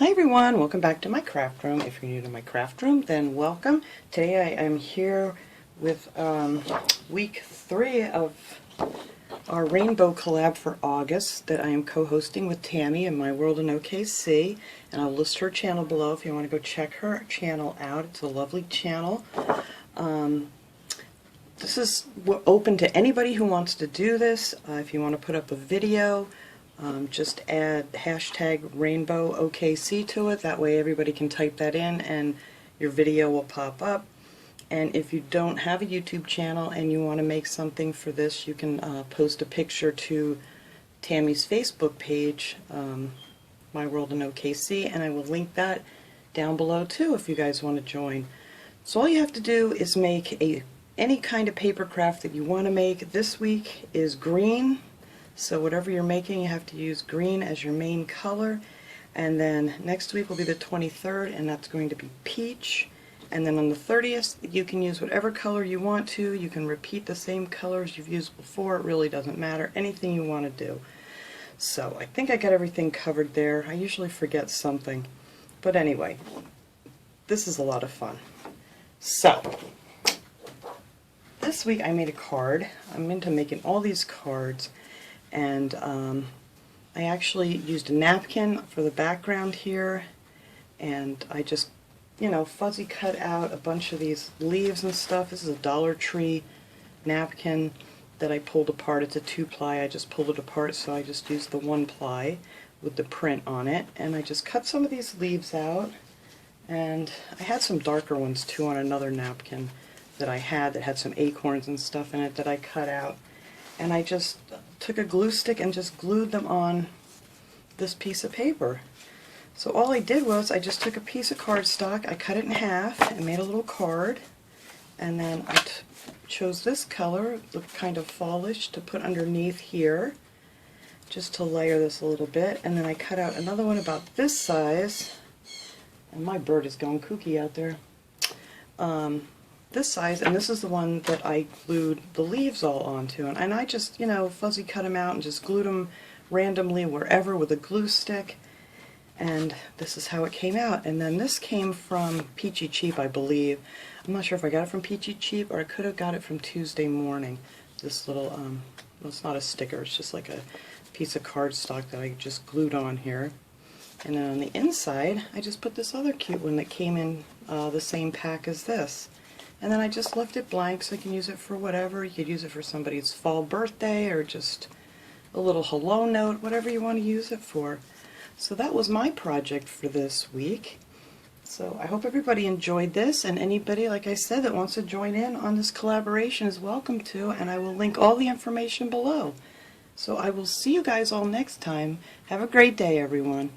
Hi everyone, welcome back to my craft room. If you're new to my craft room, then welcome. Today I am here with week 3 of our Rainbow Collab for August that I am co-hosting with Tammy in My World in OKC, and I'll list her channel below if you want to go check her channel out. It's a lovely channel. This is open to anybody who wants to do this. If you want to put up a video, just add hashtag Rainbow OKC to it. That way everybody can type that in and your video will pop up. And if you don't have a YouTube channel and you want to make something for this, you can post a picture to Tammy's Facebook page, My World in OKC, and I will link that down below too if you guys want to join. So all you have to do is make any kind of paper craft that you want to make. This week is green. So whatever you're making, you have to use green as your main color. And then next week will be the 23rd, and that's going to be peach. And then on the 30th, you can use whatever color you want to. You can repeat the same colors you've used before. It really doesn't matter. Anything you want to do. So I think I got everything covered there. I usually forget something. But anyway, this is a lot of fun. So this week I made a card. I'm into making all these cards. And I actually used a napkin for the background here, and I just, fuzzy cut out a bunch of these leaves and stuff. This is a Dollar Tree napkin that I pulled apart. It's a 2-ply. I just pulled it apart, so I just used the 1-ply with the print on it. And I just cut some of these leaves out, and I had some darker ones too on another napkin that I had that had some acorns and stuff in it that I cut out. And I just took a glue stick and just glued them on this piece of paper. So all I did was I just took a piece of cardstock, I cut it in half and made a little card, and then I chose this color, the kind of fallish, to put underneath here, just to layer this a little bit. And then I cut out another one about this size, and my bird is going kooky out there. This size, and this is the one that I glued the leaves all onto, and I just, fuzzy cut them out and just glued them randomly wherever with a glue stick, and this is how it came out. And then this came from Peachy Cheap, I believe. I'm not sure if I got it from Peachy Cheap or I could have got it from Tuesday Morning. This little, well, it's not a sticker, it's just like a piece of cardstock that I just glued on here. And then on the inside, I just put this other cute one that came in the same pack as this. And then I just left it blank so you can use it for whatever. You could use it for somebody's fall birthday or just a little hello note, whatever you want to use it for. So that was my project for this week. So I hope everybody enjoyed this, and anybody, like I said, that wants to join in on this collaboration is welcome to, and I will link all the information below. So I will see you guys all next time. Have a great day, everyone.